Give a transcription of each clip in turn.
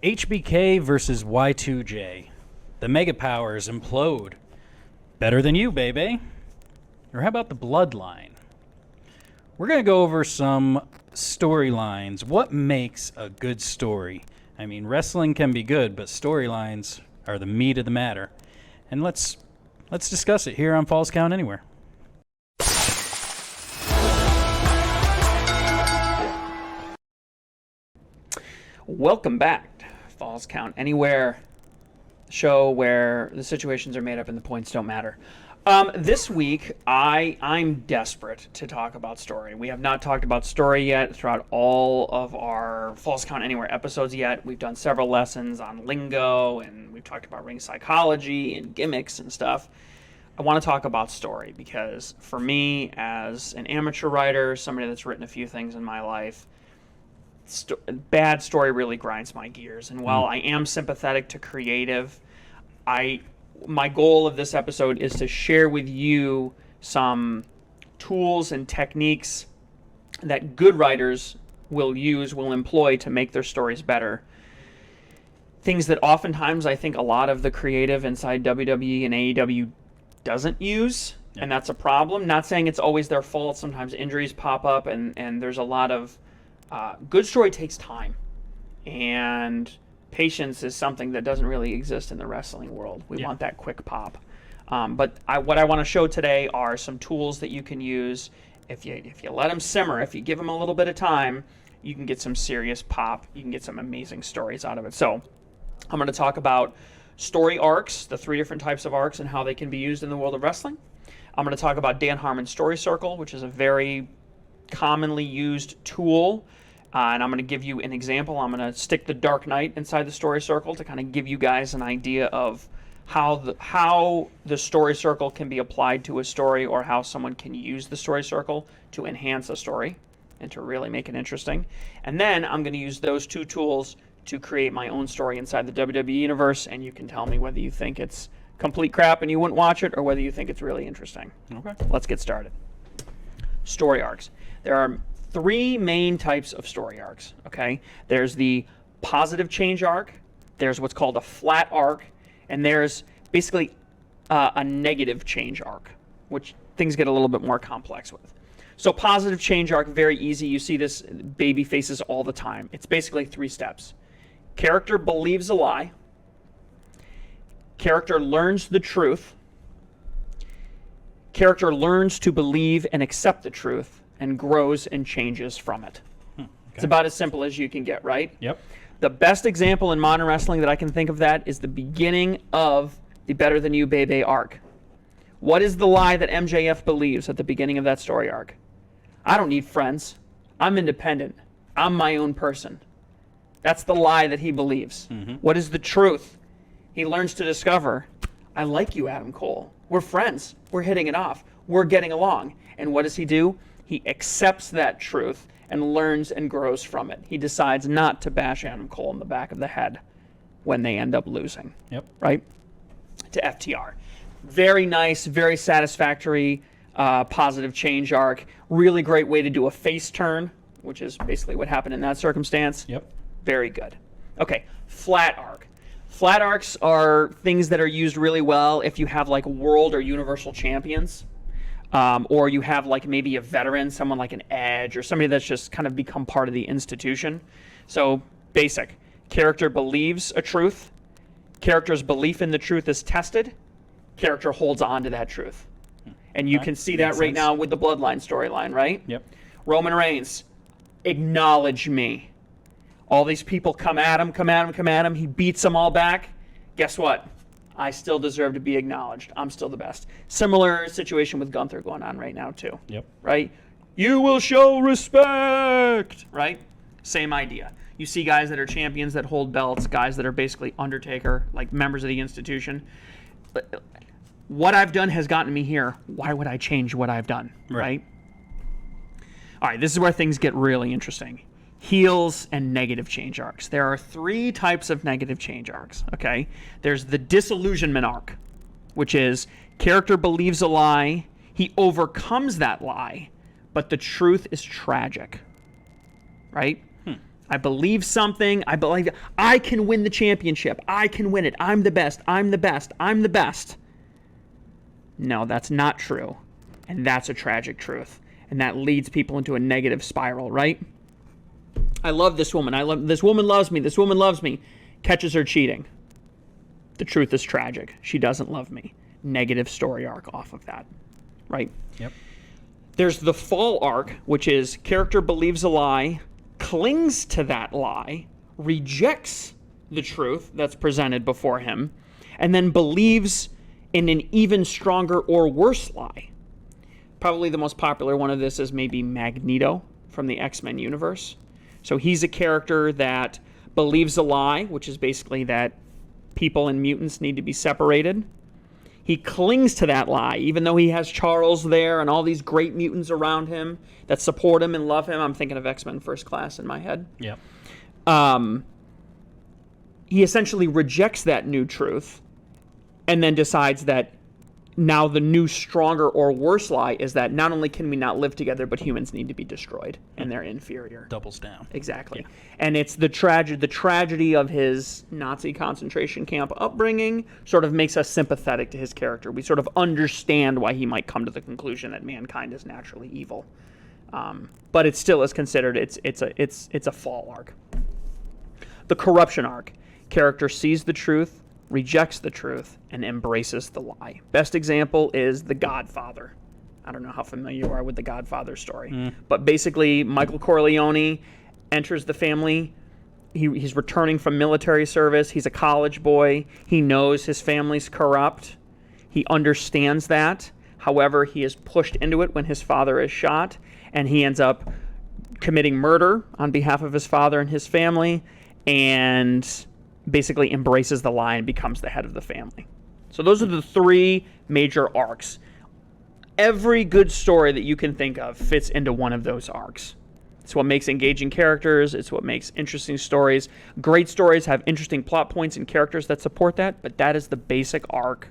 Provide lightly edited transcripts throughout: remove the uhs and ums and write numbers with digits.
HBK versus Y2J. The mega powers implode. Better than you, baby. Or how about the bloodline? We're going to go over some storylines. What makes a good story? I mean, wrestling can be good, but storylines are the meat of the matter. And let's discuss it here on Falls Count Anywhere. Welcome back to Falls Count Anywhere, show where the situations are made up and the points don't matter. This week, I'm desperate to talk about story. We have not talked about story yet throughout all of our Falls Count Anywhere episodes yet. We've done several lessons on lingo, and we've talked about ring psychology and gimmicks and stuff. I want to talk about story because for me, as an amateur writer, somebody that's written a few things in my life, bad story really grinds my gears. And while I am sympathetic to creative, my goal of this episode is to share with you some tools and techniques that good writers will employ to make their stories better. Things that oftentimes I think a lot of the creative inside WWE and AEW doesn't use, and that's a problem. Not saying it's always their fault. Sometimes injuries pop up, and there's a lot of good story takes time, and patience is something that doesn't really exist in the wrestling world. We want that quick pop. But what I want to show today are some tools that you can use. If you let them simmer, if you give them a little bit of time, you can get some serious pop. You can get some amazing stories out of it. So I'm going to talk about story arcs, the 3 different types of arcs and how they can be used in the world of wrestling. I'm going to talk about Dan Harmon's Story Circle, which is a very commonly used tool. And I'm going to give you an example. I'm going to stick the Dark Knight inside the Story Circle to kind of give you guys an idea of how the Story Circle can be applied to a story, or how someone can use the Story Circle to enhance a story and to really make it interesting. And then I'm going to use those 2 tools to create my own story inside the WWE Universe, and you can tell me whether you think it's complete crap and you wouldn't watch it, or whether you think it's really interesting. Okay. Let's get started. Story arcs. There are 3 main types of story arcs, okay? There's the positive change arc, there's what's called a flat arc, and there's basically a negative change arc, which things get a little bit more complex with. So positive change arc, very easy. You see this baby faces all the time. It's basically 3 steps. Character believes a lie. Character learns the truth. Character learns to believe and accept the truth, and grows and changes from it. Okay. It's about as simple as you can get, right? Yep. The best example in modern wrestling that I can think of that is the beginning of the Better Than You Bebe arc. What is the lie that MJF believes at the beginning of that story arc? I don't need friends. I'm independent. I'm my own person. That's the lie that he believes. Mm-hmm. What is the truth? He learns to discover, I like you, Adam Cole. We're friends. We're hitting it off. We're getting along. And what does he do? He accepts that truth and learns and grows from it. He decides not to bash Adam Cole in the back of the head when they end up losing. Yep. Right? To FTR. Very nice, very satisfactory, positive change arc. Really great way to do a face turn, which is basically what happened in that circumstance. Yep. Very good. Okay, flat arc. Flat arcs are things that are used really well if you have like world or universal champions. Or you have like maybe a veteran, someone like an Edge, or somebody that's just kind of become part of the institution. So basic. Character believes a truth. Character's belief in the truth is tested. Character holds on to that truth. And you can see that right now with the Bloodline storyline, right? Yep. Roman Reigns, acknowledge me. All these people come at him. He beats them all back. Guess what? I still deserve to be acknowledged. I'm still the best. Similar situation with Gunther going on right now too. Yep. Right? You will show respect. Right? Same idea. You see guys that are champions that hold belts, guys that are basically Undertaker, like members of the institution. But what I've done has gotten me here. Why would I change what I've done? Right? All right, this is where things get really interesting. Heels and negative change arcs. There are 3 types of negative change arcs, okay? There's the disillusionment arc, which is character believes a lie, he overcomes that lie, but the truth is tragic, right? I believe something. I believe I can win the championship. I can win it. I'm the best. I'm the best. I'm the best. No, that's not true. And that's a tragic truth. And that leads people into a negative spiral, right? I love this woman. This woman loves me. This woman loves me. Catches her cheating. The truth is tragic. She doesn't love me. Negative story arc off of that, right? Yep. There's the fall arc, which is character believes a lie, clings to that lie, rejects the truth that's presented before him, and then believes in an even stronger or worse lie. Probably the most popular one of this is maybe Magneto from the X-Men universe. So he's a character that believes a lie, which is basically that people and mutants need to be separated. He clings to that lie, even though he has Charles there and all these great mutants around him that support him and love him. I'm thinking of X-Men First Class in my head. Yep. He essentially rejects that new truth and then decides that now the new stronger or worse lie is that not only can we not live together, but humans need to be destroyed and they're inferior. Doubles down. Exactly. Yeah. And it's the tragedy of his Nazi concentration camp upbringing sort of makes us sympathetic to his character. We sort of understand why he might come to the conclusion that mankind is naturally evil. But it still is considered it's a fall arc. The corruption arc. Character sees the truth, rejects the truth, and embraces the lie. Best example is The Godfather. I don't know how familiar you are with The Godfather story. But basically, Michael Corleone enters the family. He's returning from military service. He's a college boy. He knows his family's corrupt. He understands that. However, he is pushed into it when his father is shot, and he ends up committing murder on behalf of his father and his family, and basically embraces the lie and becomes the head of the family. So those are the three major arcs. Every good story that you can think of fits into one of those arcs. It's what makes engaging characters. It's what makes interesting stories. Great stories have interesting plot points and characters that support that, but that is the basic arc,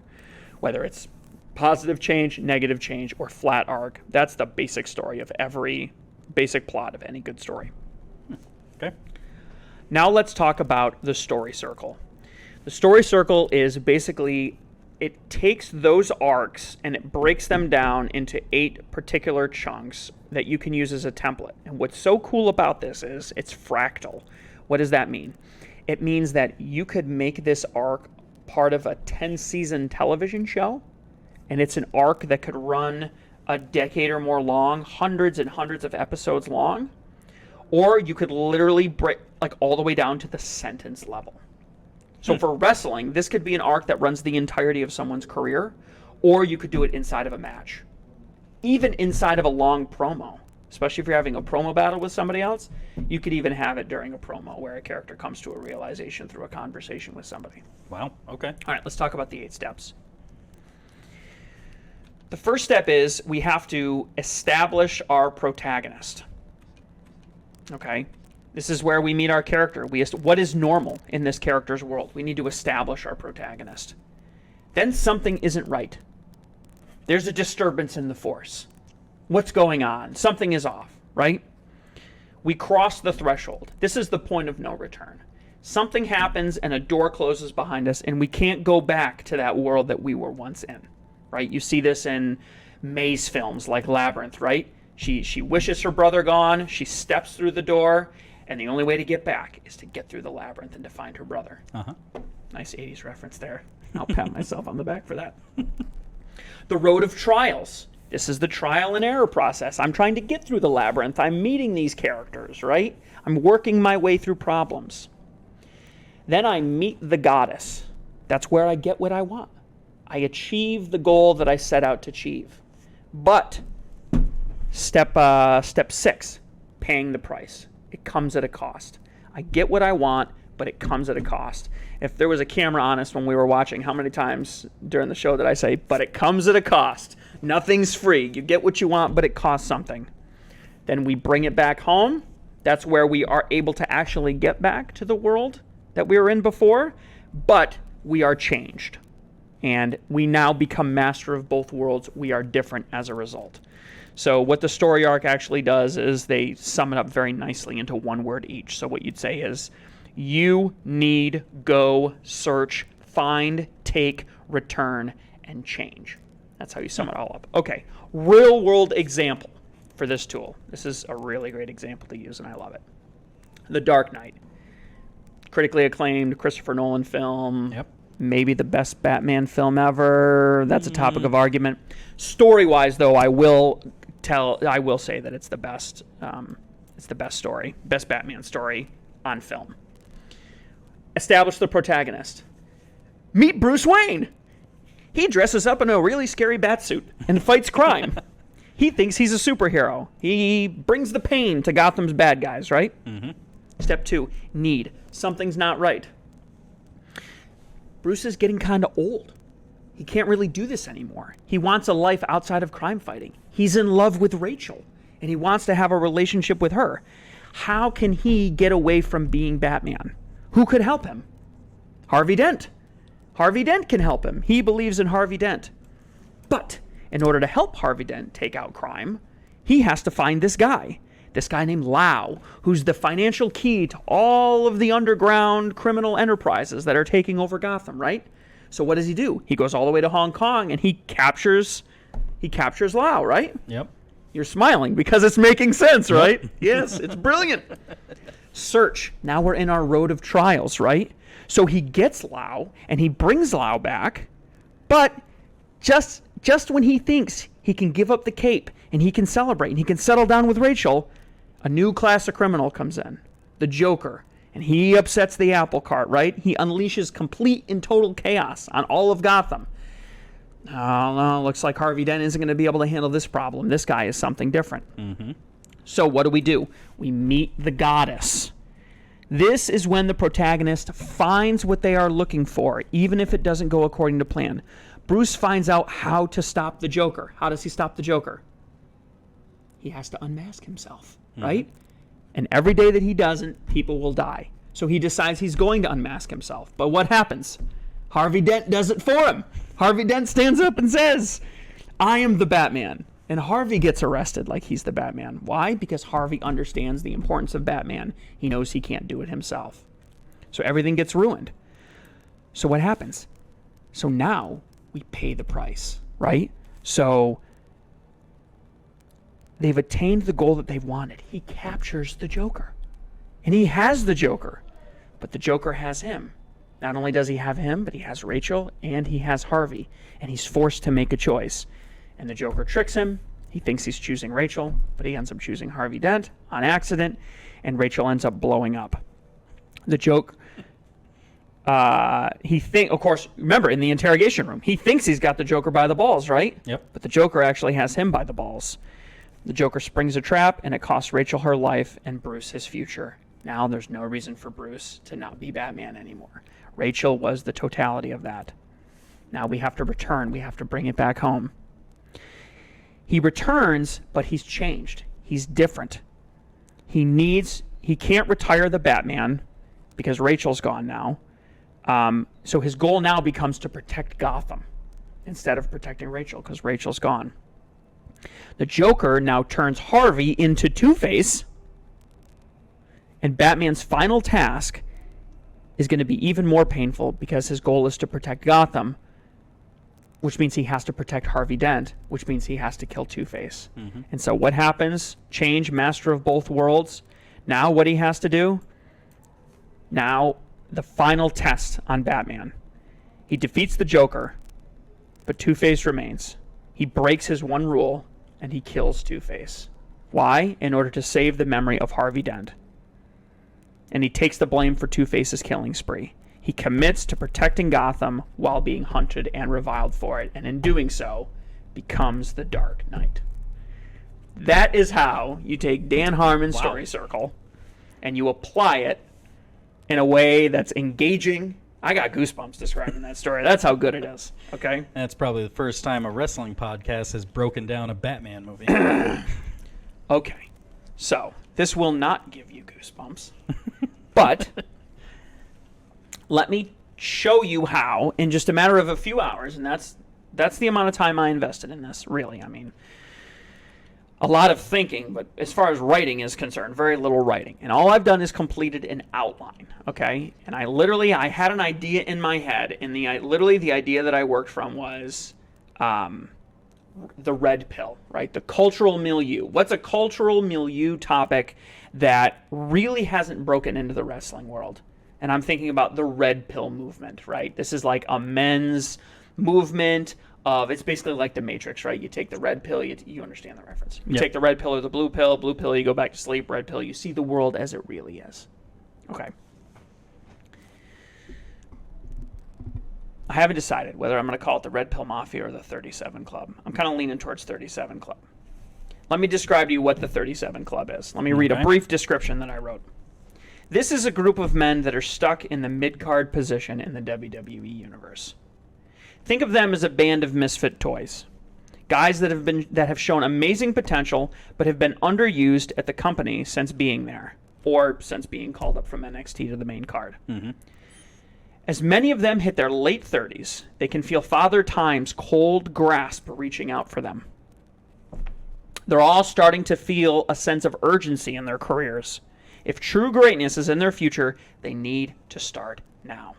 whether it's positive change, negative change, or flat arc. That's the basic story of every basic plot of any good story. Okay. Now let's talk about the story circle. The story circle is basically, it takes those arcs and it breaks them down into 8 particular chunks that you can use as a template. And what's so cool about this is it's fractal. What does that mean? It means that you could make this arc part of a 10-season television show, and it's an arc that could run a decade or more long, hundreds and hundreds of episodes long. Or you could literally break all the way down to the sentence level. So for wrestling, this could be an arc that runs the entirety of someone's career, or you could do it inside of a match. Even inside of a long promo, especially if you're having a promo battle with somebody else, you could even have it during a promo where a character comes to a realization through a conversation with somebody. Wow. Okay. All right, let's talk about the 8 steps. The first step is we have to establish our protagonist. Okay, this is where we meet our character. What is normal in this character's world? We need to establish our protagonist. Then something isn't right. There's a disturbance in the force. What's going on? Something is off, right? We cross the threshold. This is the point of no return. Something happens and a door closes behind us and we can't go back to that world that we were once in, right? You see this in maze films like Labyrinth, right? She wishes her brother gone, she steps through the door, and the only way to get back is to get through the labyrinth and to find her brother. Uh-huh. Nice 80s reference there. I'll pat myself on the back for that. The road of trials. This is the trial and error process. I'm trying to get through the labyrinth. I'm meeting these characters, right? I'm working my way through problems. Then I meet the goddess. That's where I get what I want. I achieve the goal that I set out to achieve. But Step 6, paying the price. It comes at a cost. I get what I want, but it comes at a cost. If there was a camera on us when we were watching, how many times during the show did I say, but it comes at a cost. Nothing's free. You get what you want, but it costs something. Then we bring it back home. That's where we are able to actually get back to the world that we were in before, but we are changed. And we now become master of both worlds. We are different as a result. So what the story arc actually does is they sum it up very nicely into one word each. So what you'd say is, you need, go, search, find, take, return, and change. That's how you sum it all up. Okay, real world example for this tool. This is a really great example to use, and I love it. The Dark Knight. Critically acclaimed Christopher Nolan film. Yep. Maybe the best Batman film ever. That's a topic of argument. Story-wise, though, I will say that it's the best. It's the best story, best Batman story on film. Establish the protagonist. Meet Bruce Wayne. He dresses up in a really scary batsuit and fights crime. He thinks he's a superhero. He brings the pain to Gotham's bad guys, right? Mm-hmm. Step 2, need. Something's not right. Bruce is getting kind of old. He can't really do this anymore. He wants a life outside of crime fighting. He's in love with Rachel, and he wants to have a relationship with her. How can he get away from being Batman? Who could help him? Harvey Dent. Harvey Dent can help him. He believes in Harvey Dent. But in order to help Harvey Dent take out crime, he has to find this guy named Lau, who's the financial key to all of the underground criminal enterprises that are taking over Gotham, right? So what does he do? He goes all the way to Hong Kong and he captures Lau, right? Yep. You're smiling because it's making sense, right? Yes, it's brilliant. Search. Now we're in our road of trials, right? So he gets Lau and he brings Lau back, but just when he thinks he can give up the cape and he can celebrate and he can settle down with Rachel, a new class of criminal comes in, the Joker, and he upsets the apple cart, right? He unleashes complete and total chaos on all of Gotham. Oh, no, looks like Harvey Dent isn't going to be able to handle this problem. This guy is something different. Mm-hmm. So what do? We meet the goddess. This is when the protagonist finds what they are looking for, even if it doesn't go according to plan. Bruce finds out how to stop the Joker. How does he stop the Joker? He has to unmask himself, right? And every day that he doesn't, people will die. So he decides he's going to unmask himself. But what happens? Harvey Dent does it for him. Harvey Dent stands up and says, I am the Batman. And Harvey gets arrested like he's the Batman. Why? Because Harvey understands the importance of Batman. He knows he can't do it himself. So everything gets ruined. So what happens? So now we pay the price, right? So they've attained the goal that they wanted. He captures the Joker. And he has the Joker. But the Joker has him. Not only does he have him, but he has Rachel and he has Harvey. And he's forced to make a choice. And the Joker tricks him. He thinks he's choosing Rachel, but he ends up choosing Harvey Dent on accident, and Rachel ends up blowing up. The Joker, of course, remember, in the interrogation room, he thinks he's got the Joker by the balls, right? Yep. But the Joker actually has him by the balls. The Joker springs a trap, and it costs Rachel her life and Bruce his future. Now there's no reason for Bruce to not be Batman anymore. Rachel was the totality of that. Now we have to return. We have to bring it back home. He returns, but he's changed. He's different. He can't retire the Batman because Rachel's gone now. So his goal now becomes to protect Gotham instead of protecting Rachel because Rachel's gone. The Joker now turns Harvey into Two-Face, and Batman's final task is going to be even more painful because his goal is to protect Gotham, which means he has to protect Harvey Dent, which means he has to kill Two-Face. Mm-hmm. And so what happens? Change, master of both worlds. Now what he has to do? Now the final test on Batman. He defeats the Joker, but Two-Face remains. He breaks his one rule, and he kills Two-Face. Why? In order to save the memory of Harvey Dent. And he takes the blame for Two-Face's killing spree. He commits to protecting Gotham while being hunted and reviled for it, and in doing so, becomes the Dark Knight. That is how you take Dan Harmon's story circle and you apply it in a way that's engaging. I got goosebumps describing that story. That's how good it is. Okay? That's probably the first time a wrestling podcast has broken down a Batman movie. Okay. So, this will not give you goosebumps. But let me show you how in just a matter of a few hours, and that's the amount of time I invested in this, really. I mean, a lot of thinking, but as far as writing is concerned, very little writing. And all I've done is completed an outline, okay? And I had an idea in my head, and the idea that I worked from was the red pill, right? The cultural milieu. What's a cultural milieu topic that really hasn't broken into the wrestling world? And I'm thinking about the red pill movement, right? This is like a men's movement of, it's basically like the Matrix, right? You take the red pill, you understand the reference. You take the red pill or the blue pill, you go back to sleep, red pill, you see the world as it really is. Okay. I haven't decided whether I'm going to call it the Red Pill Mafia or the 37 Club. I'm kind of leaning towards 37 Club. Let me describe to you what the 37 Club is. Let me read a brief description that I wrote. This is a group of men that are stuck in the mid-card position in the WWE universe. Think of them as a band of misfit toys. Guys that have shown amazing potential but have been underused at the company since being there, or since being called up from NXT to the main card. Mm-hmm. As many of them hit their late 30s, they can feel Father Time's cold grasp reaching out for them. They're all starting to feel a sense of urgency in their careers. If true greatness is in their future, they need to start now.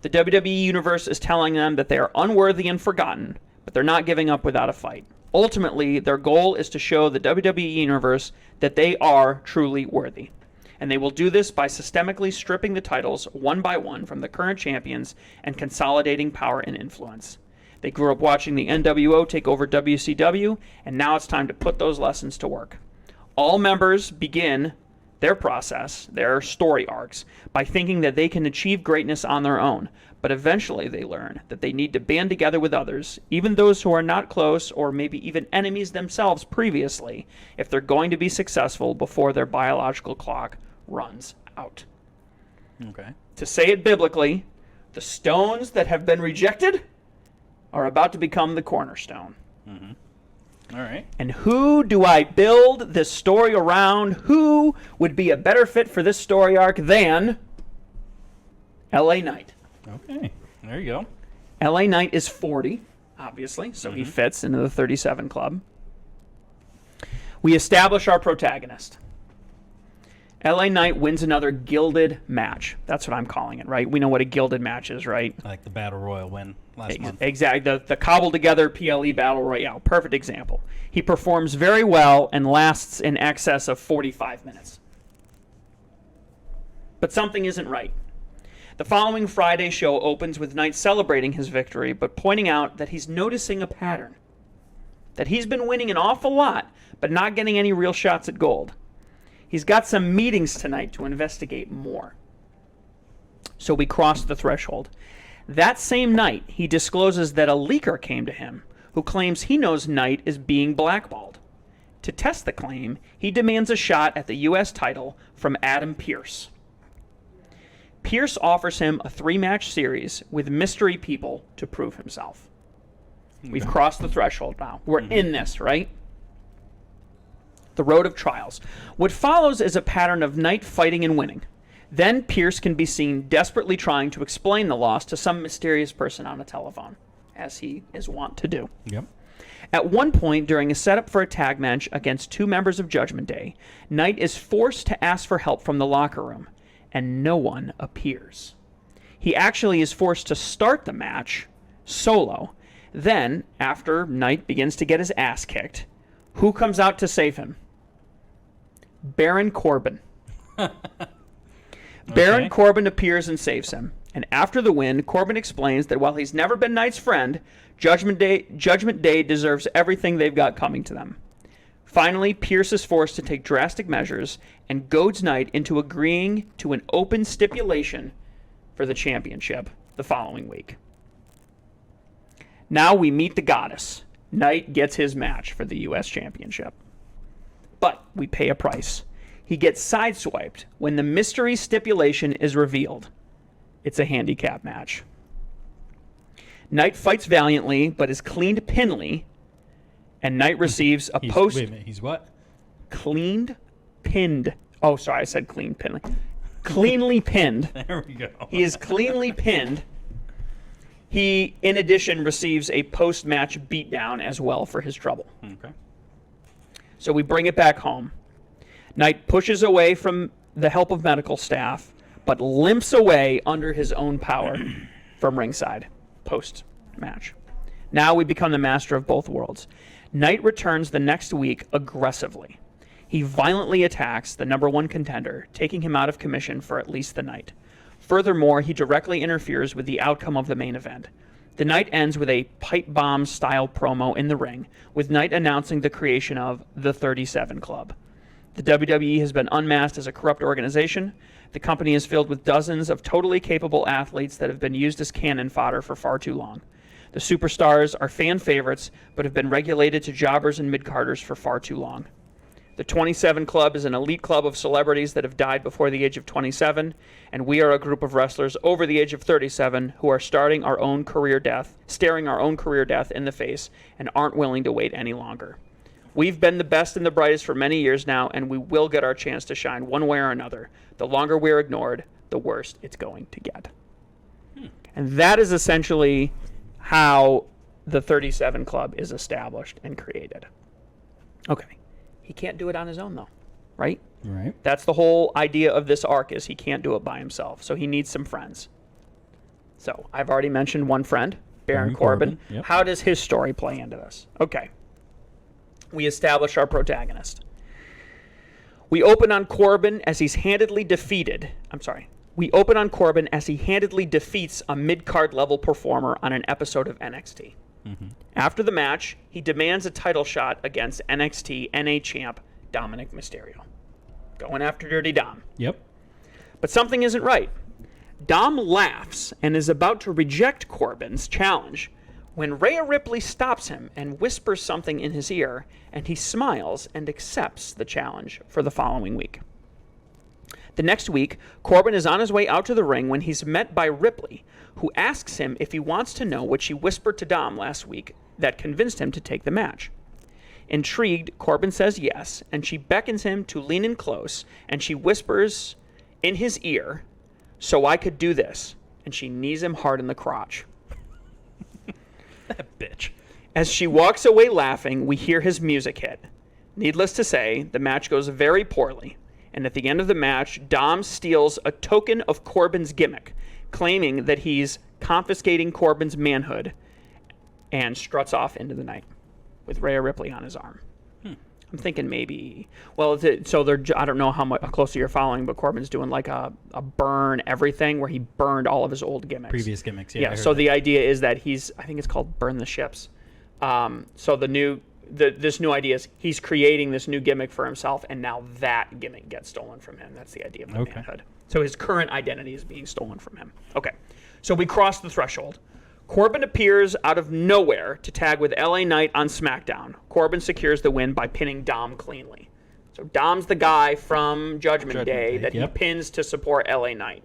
The WWE Universe is telling them that they are unworthy and forgotten, but they're not giving up without a fight. Ultimately, their goal is to show the WWE Universe that they are truly worthy. And they will do this by systemically stripping the titles one by one from the current champions and consolidating power and influence. They grew up watching the NWO take over WCW, and now it's time to put those lessons to work. All members begin their process, their story arcs, by thinking that they can achieve greatness on their own, but eventually they learn that they need to band together with others, even those who are not close or maybe even enemies themselves previously, if they're going to be successful before their biological clock runs out. Okay. To say it biblically, the stones that have been rejected are about to become the cornerstone. Mm-hmm. All right. And who do I build this story around? Who would be a better fit for this story arc than LA Knight? Okay. There you go. LA Knight is 40, obviously, so he fits into the 37 Club. We establish our protagonist. LA Knight wins another gilded match. That's what I'm calling it, right? We know what a gilded match is, right? Like the Battle Royal win last month. Exactly. The cobbled together PLE Battle Royale. Perfect example. He performs very well and lasts in excess of 45 minutes. But something isn't right. The following Friday show opens with Knight celebrating his victory, but pointing out that he's noticing a pattern. That he's been winning an awful lot, but not getting any real shots at gold. He's got some meetings tonight to investigate more. So we cross the threshold. That same night, he discloses that a leaker came to him who claims he knows Knight is being blackballed. To test the claim, he demands a shot at the U.S. title from Adam Pearce. Pearce offers him a 3-match series with mystery people to prove himself. Okay. We've crossed the threshold now. We're in this, right? The road of trials. What follows is a pattern of Knight fighting and winning. Then Pearce can be seen desperately trying to explain the loss to some mysterious person on a telephone, as he is wont to do. Yep. At one point, during a setup for a tag match against 2 members of Judgment Day, Knight is forced to ask for help from the locker room, and no one appears. He actually is forced to start the match solo. Then, after Knight begins to get his ass kicked, who comes out to save him? Baron Corbin. Baron Corbin appears and saves him. And after the win, Corbin explains that while he's never been Knight's friend, Judgment Day deserves everything they've got coming to them. Finally, Pearce is forced to take drastic measures and goads Knight into agreeing to an open stipulation for the championship the following week. Now we meet the goddess. Knight gets his match for the U.S. Championship. But we pay a price. He gets sideswiped when the mystery stipulation is revealed. It's a handicap match. Knight fights valiantly, but is cleaned pinly, and Knight receives a post... Wait a minute, he's what? Cleaned, pinned. Oh, sorry, I said cleaned, pinly. Cleanly pinned. There we go. He is cleanly pinned. He, in addition, receives a post-match beatdown as well for his trouble. Okay. So we bring it back home. Knight pushes away from the help of medical staff, but limps away under his own power from ringside post-match. Now we become the master of both worlds. Knight returns the next week aggressively. He violently attacks the number one contender, taking him out of commission for at least the night. Furthermore, he directly interferes with the outcome of the main event. The night ends with a pipe bomb style promo in the ring, with Knight announcing the creation of the 37 Club. The WWE has been unmasked as a corrupt organization. The company is filled with dozens of totally capable athletes that have been used as cannon fodder for far too long. The superstars are fan favorites, but have been regulated to jobbers and mid-carders for far too long. The 27 Club is an elite club of celebrities that have died before the age of 27, and we are a group of wrestlers over the age of 37 who are staring our own career death in the face and aren't willing to wait any longer. We've been the best and the brightest for many years now, and we will get our chance to shine one way or another. The longer we're ignored, the worse it's going to get. And that is essentially how the 37 Club is established and created. Okay. He can't do it on his own, though, right? Right. That's the whole idea of this arc, is he can't do it by himself, so he needs some friends. So I've already mentioned one friend, Baron Corbin. Yep. How does his story play into this? Okay. We establish our protagonist. We open on Corbin as he handedly defeats a mid-card level performer on an episode of NXT. Mm-hmm. After the match, he demands a title shot against NXT NA champ Dominic Mysterio. Going after Dirty Dom. Yep. But something isn't right. Dom laughs and is about to reject Corbin's challenge when Rhea Ripley stops him and whispers something in his ear, and he smiles and accepts the challenge for the following week. The next week, Corbin is on his way out to the ring when he's met by Ripley, who asks him if he wants to know what she whispered to Dom last week that convinced him to take the match. Intrigued, Corbin says yes, and she beckons him to lean in close, and she whispers in his ear, "So I could do this," and she knees him hard in the crotch. That bitch. As she walks away laughing, we hear his music hit. Needless to say, the match goes very poorly, and at the end of the match, Dom steals a token of Corbin's gimmick, claiming that he's confiscating Corbin's manhood, and struts off into the night with Rhea Ripley on his arm. I'm thinking maybe, I don't know how closely you're following, but Corbin's doing like a burn everything where he burned all of his old gimmicks. Previous gimmicks, yeah. Yeah, so the idea is that I think it's called Burn the Ships. So this new idea is he's creating this new gimmick for himself, and now that gimmick gets stolen from him. That's the idea of the manhood. So his current identity is being stolen from him. Okay, so we cross the threshold. Corbin appears out of nowhere to tag with LA Knight on SmackDown. Corbin secures the win by pinning Dom cleanly. So Dom's the guy from Judgment Day that he pins to support LA Knight.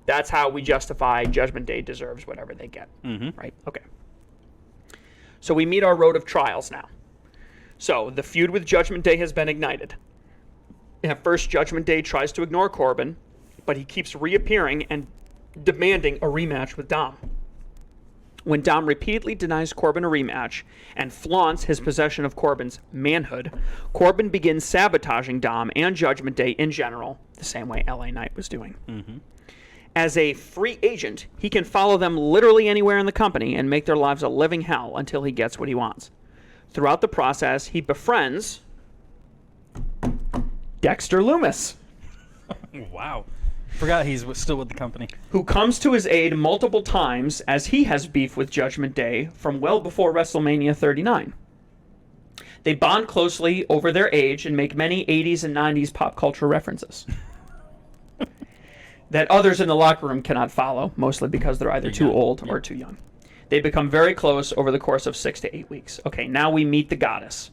That's how we justify Judgment Day deserves whatever they get. Mm-hmm. Right? Okay. So we meet our road of trials now. So the feud with Judgment Day has been ignited. At first, Judgment Day tries to ignore Corbin, but he keeps reappearing and demanding a rematch with Dom. When Dom repeatedly denies Corbin a rematch and flaunts his possession of Corbin's manhood, Corbin begins sabotaging Dom and Judgment Day in general, the same way LA Knight was doing. Mm-hmm. As a free agent, he can follow them literally anywhere in the company and make their lives a living hell until he gets what he wants. Throughout the process, he befriends Dexter Lumis. Wow. Forgot he's still with the company. Who comes to his aid multiple times as he has beef with Judgment Day from well before WrestleMania 39. They bond closely over their age and make many 80s and 90s pop culture references that others in the locker room cannot follow, mostly because they're either too old or too young. They become very close over the course of 6 to 8 weeks. Okay, now we meet the goddess.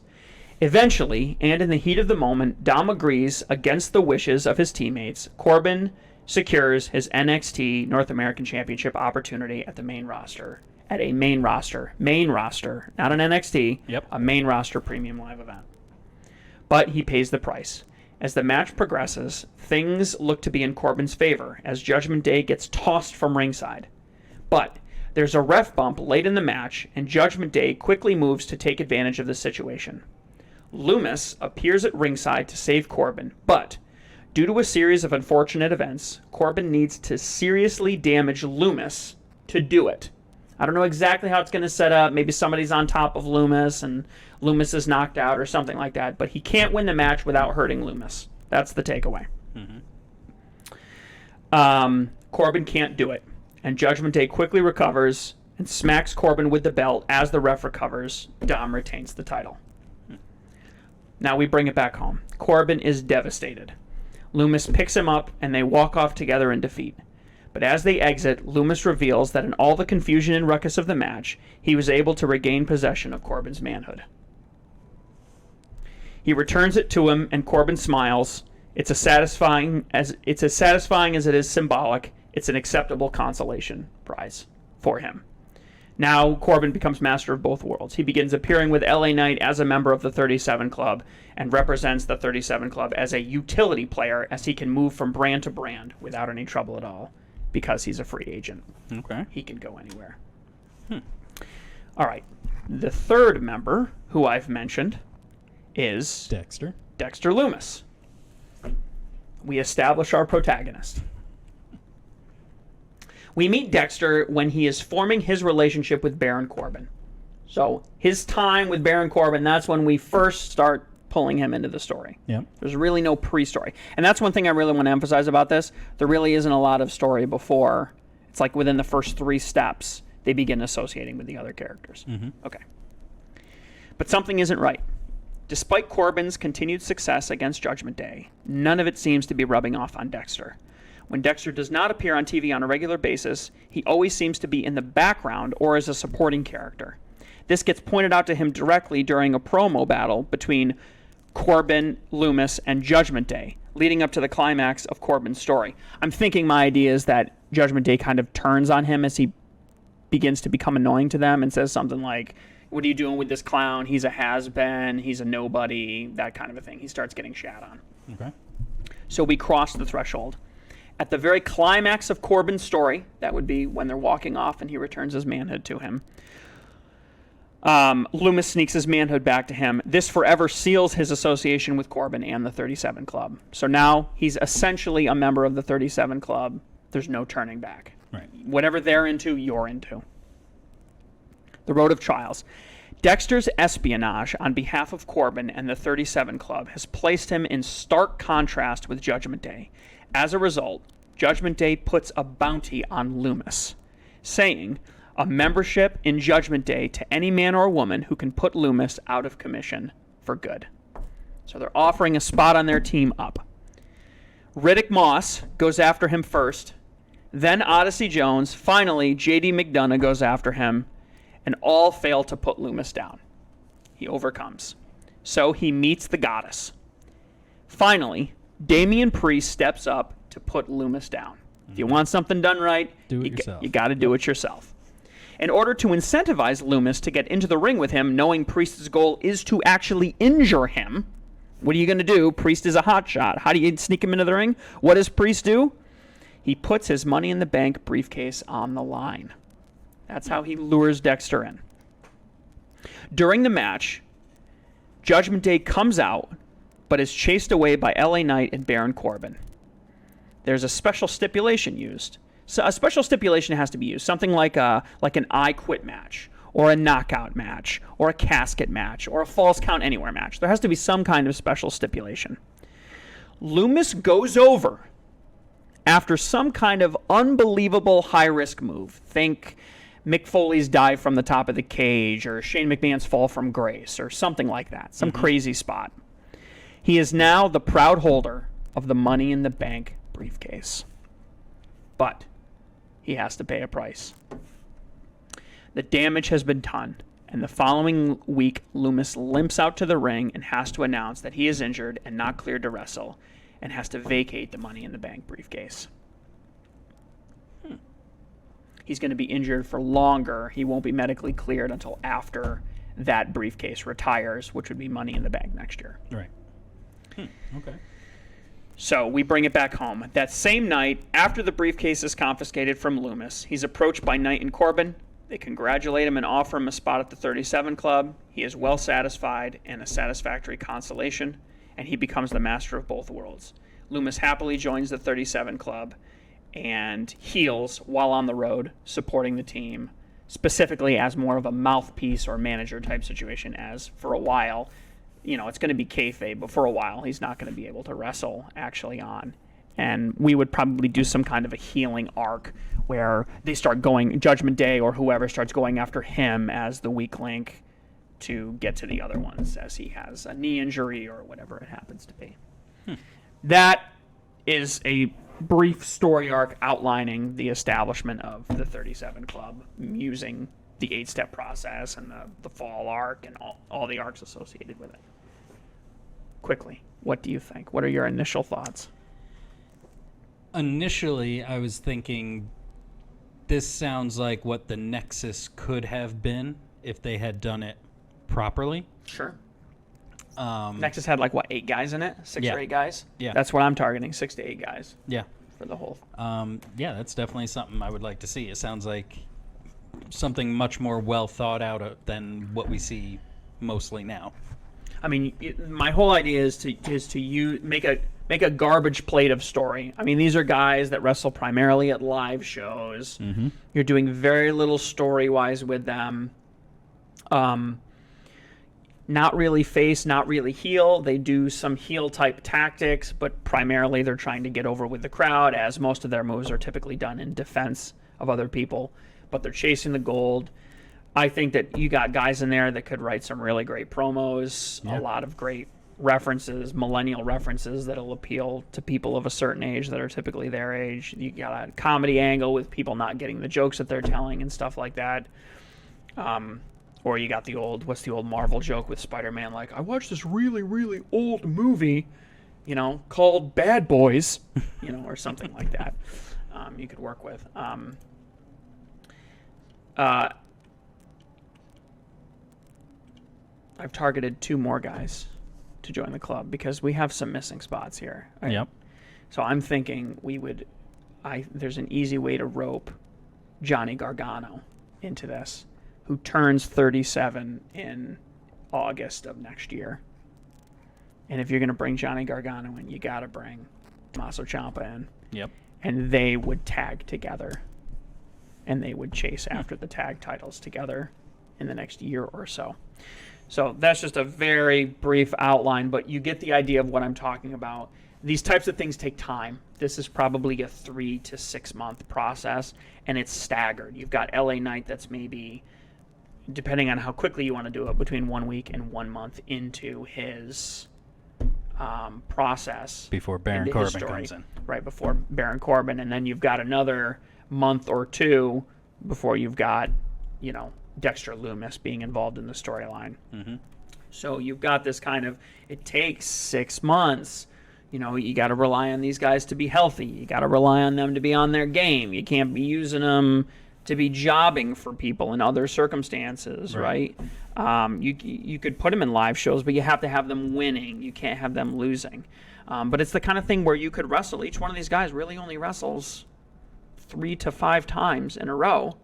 Eventually, and in the heat of the moment, Dom agrees against the wishes of his teammates. Corbin secures his NXT North American Championship opportunity at the main roster. At a main roster, not an NXT, a main roster premium live event. But he pays the price. As the match progresses, things look to be in Corbin's favor as Judgment Day gets tossed from ringside. But there's a ref bump late in the match, and Judgment Day quickly moves to take advantage of the situation. Loomis appears at ringside to save Corbin, but due to a series of unfortunate events, Corbin needs to seriously damage Loomis to do it. I don't know exactly how it's going to set up. Maybe somebody's on top of Loomis and Loomis is knocked out or something like that, but he can't win the match without hurting Loomis. That's the takeaway. Corbin can't do it, and Judgment Day quickly recovers and smacks Corbin with the belt. As the ref recovers, Dom retains the title. Now we bring it back home. Corbin is devastated. Loomis picks him up, and they walk off together in defeat. But as they exit, Loomis reveals that in all the confusion and ruckus of the match, he was able to regain possession of Corbin's manhood. He returns it to him, and Corbin smiles. It's as satisfying as it is symbolic. It's an acceptable consolation prize for him. Now Corbin becomes master of both worlds. He begins appearing with LA Knight as a member of the 37 Club and represents the 37 Club as a utility player, as he can move from brand to brand without any trouble at all because he's a free agent. Okay. He can go anywhere. All right. The third member who I've mentioned is Dexter Loomis. We establish our protagonist. We meet Dexter when he is forming his relationship with Baron Corbin. So his time with Baron Corbin, that's when we first start pulling him into the story. Yep. There's really no pre-story. And that's one thing I really want to emphasize about this. There really isn't a lot of story before. It's like within the first 3 steps, they begin associating with the other characters. Okay. But something isn't right. Despite Corbin's continued success against Judgment Day, none of it seems to be rubbing off on Dexter. When Dexter does not appear on TV on a regular basis, he always seems to be in the background or as a supporting character. This gets pointed out to him directly during a promo battle between Corbin, Loomis, and Judgment Day, leading up to the climax of Corbin's story. I'm thinking my idea is that Judgment Day kind of turns on him as he begins to become annoying to them and says something like, "What are you doing with this clown? He's a has-been, he's a nobody," that kind of a thing. He starts getting shat on. Okay. So we cross the threshold. At the very climax of Corbin's story, that would be when they're walking off and he returns his manhood to him, Loomis sneaks his manhood back to him. This forever seals his association with Corbin and the 37 Club. So now he's essentially a member of the 37 Club. There's no turning back. Right. Whatever they're into, you're into. The Road of Trials. Dexter's espionage on behalf of Corbin and the 37 Club has placed him in stark contrast with Judgment Day. As a result, Judgment Day puts a bounty on Loomis, saying a membership in Judgment Day to any man or woman who can put Loomis out of commission for good. So they're offering a spot on their team up. Riddick Moss goes after him first, then Odyssey Jones, finally J.D. McDonough goes after him, and all fail to put Loomis down. He overcomes. So he meets the goddess. Finally, Damian Priest steps up to put Loomis down. If you want something done right, Do it yourself. you got to do it yourself. In order to incentivize Loomis to get into the ring with him, knowing Priest's goal is to actually injure him, what are you going to do? Priest is a hotshot. How do you sneak him into the ring? What does Priest do? He puts his Money in the Bank briefcase on the line. That's how he lures Dexter in. During the match, Judgment Day comes out, but is chased away by LA Knight and Baron Corbin. There's a special stipulation used. So a special stipulation has to be used, something like an I Quit match, or a knockout match, or a casket match, or a falls count anywhere match. There has to be some kind of special stipulation. Loomis goes over after some kind of unbelievable high-risk move. Think Mick Foley's dive from the top of the cage, or Shane McMahon's fall from grace, or something like that. Some crazy spot. He is now the proud holder of the Money in the Bank briefcase. But he has to pay a price. The damage has been done, and the following week, Loomis limps out to the ring and has to announce that he is injured and not cleared to wrestle, and has to vacate the Money in the Bank briefcase. He's going to be injured for longer. He won't be medically cleared until after that briefcase retires, which would be Money in the Bank next year. Right. Okay. So we bring it back home. That same night, after the briefcase is confiscated from Loomis, he's approached by Knight and Corbin. They congratulate him and offer him a spot at the 37 Club. He is well satisfied and a satisfactory consolation, and he becomes the master of both worlds. Loomis happily joins the 37 Club and heals while on the road, supporting the team, specifically as more of a mouthpiece or manager type situation, as for a while, it's going to be kayfabe, but for a while he's not going to be able to wrestle actually on. And we would probably do some kind of a healing arc where they start going, Judgment Day or whoever starts going after him as the weak link to get to the other ones, as he has a knee injury or whatever it happens to be. That is a brief story arc outlining the establishment of the 37 Club using the 8-step process and the fall arc and all the arcs associated with it. Quickly, what do you think? What are your initial thoughts? Initially, I was thinking this sounds like what the Nexus could have been if they had done it properly. Sure. Nexus had 8 guys in it? 6 or 8 guys? Yeah. That's what I'm targeting, 6 to 8 guys. Yeah. For the whole. Yeah, that's definitely something I would like to see. It sounds like something much more well thought out than what we see mostly now. I mean, my whole idea is to make a garbage plate of story. I mean, these are guys that wrestle primarily at live shows. Mm-hmm. You're doing very little story-wise with them. Not really face, not really heel. They do some heel-type tactics, but primarily they're trying to get over with the crowd, as most of their moves are typically done in defense of other people. But they're chasing the gold. I think that you got guys in there that could write some really great promos, a lot of great references, millennial references that'll appeal to people of a certain age that are typically their age. You got a comedy angle with people not getting the jokes that they're telling and stuff like that. Or you got what's the old Marvel joke with Spider-Man? I watched this really, really old movie, called Bad Boys, or something like that. You could work with. I've targeted 2 more guys to join the club because we have some missing spots here. Right? Yep. So I'm thinking there's an easy way to rope Johnny Gargano into this, who turns 37 in August of next year. And if you're going to bring Johnny Gargano in, you got to bring Tommaso Ciampa in. Yep. And they would tag together. And they would chase after the tag titles together in the next year or so. So that's just a very brief outline, but you get the idea of what I'm talking about. These types of things take time. This is probably a 3 to 6 month process, and it's staggered. You've got LA Knight that's maybe, depending on how quickly you want to do it, between 1 week and 1 month into his process. Before Baron Corbin comes in. Right, before Baron Corbin. And then you've got another month or 2 before you've got, Dexter Loomis being involved in the storyline. Mm-hmm. So you've got this it takes 6 months. You got to rely on these guys to be healthy. You got to rely on them to be on their game. You can't be using them to be jobbing for people in other circumstances, right? You could put them in live shows, but you have to have them winning. You can't have them losing. But it's the kind of thing where you could wrestle. Each one of these guys really only wrestles 3 to 5 times in a row.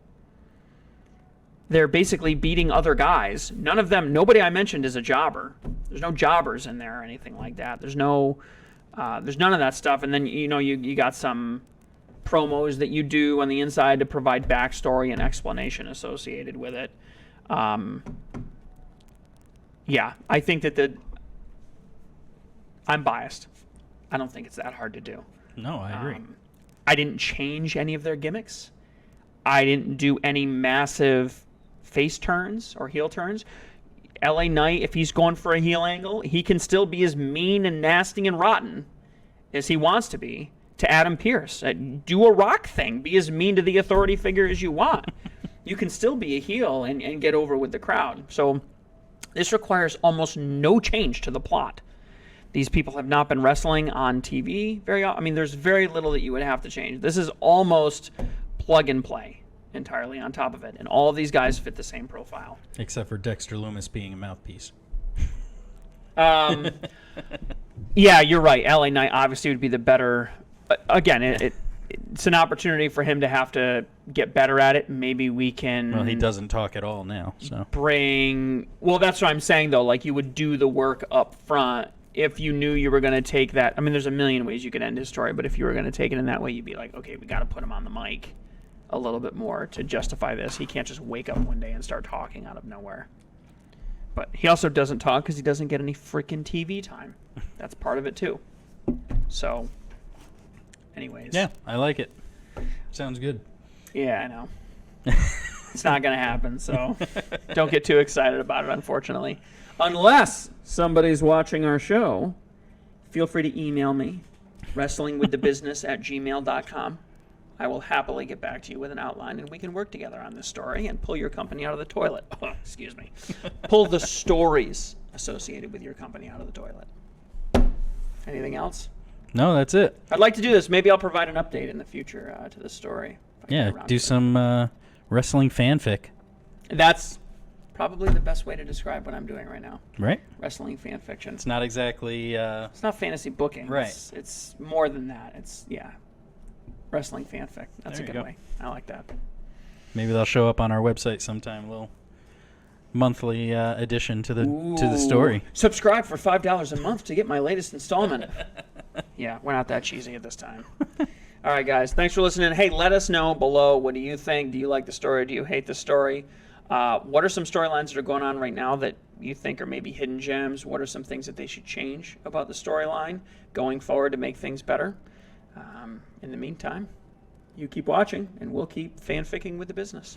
They're basically beating other guys. Nobody I mentioned is a jobber. There's no jobbers in there or anything like that. There's none of that stuff. And then, you got some promos that you do on the inside to provide backstory and explanation associated with it. I think that I'm biased. I don't think it's that hard to do. No, I agree. I didn't change any of their gimmicks. I didn't do any massive face turns or heel turns. LA Knight, if he's going for a heel angle, he can still be as mean and nasty and rotten as he wants to be to Adam Pearce. Do a Rock thing. Be as mean to the authority figure as you want. You can still be a heel and get over with the crowd. So this requires almost no change to the plot. These people have not been wrestling on TV very often. I mean, there's very little that you would have to change. This is almost plug and play entirely on top of it. And all of these guys fit the same profile. Except for Dexter Loomis being a mouthpiece. Yeah, you're right. LA Knight obviously would be the better. Again, it's an opportunity for him to have to get better at it. Maybe we can. Well, he doesn't talk at all now, so. Well, that's what I'm saying, though. Like, you would do the work up front if you knew you were going to take that. I mean, there's a million ways you could end his story, but if you were going to take it in that way, you'd be like, okay, we got to put him on the mic a little bit more to justify this. He can't just wake up one day and start talking out of nowhere. But he also doesn't talk because he doesn't get any freaking TV time. That's part of it, too. So, anyways. Yeah, I like it. Sounds good. Yeah, I know. It's not going to happen, so don't get too excited about it, unfortunately. Unless somebody's watching our show, feel free to email me, wrestlingwiththebusiness@gmail.com. I will happily get back to you with an outline, and we can work together on this story and pull your company out of the toilet. Excuse me. Pull the stories associated with your company out of the toilet. Anything else? No, that's it. I'd like to do this. Maybe I'll provide an update in the future to the story. Yeah, do some wrestling fanfic. That's probably the best way to describe what I'm doing right now. Right? Wrestling fan fiction. It's not exactly... It's not fantasy booking. Right. It's more than that. It's, yeah. Wrestling fanfic. That's There a you good go. way. I like that. Maybe they'll show up on our website sometime. A little monthly addition to the story. Subscribe for $5 a month to get my latest installment. Yeah, we're not that cheesy at this time. All right, guys. Thanks for listening. Hey, let us know below. What do you think? Do you like the story? Do you hate the story? What are some storylines that are going on right now that you think are maybe hidden gems? What are some things that they should change about the storyline going forward to make things better? In the meantime, you keep watching, and we'll keep fanficking with the business.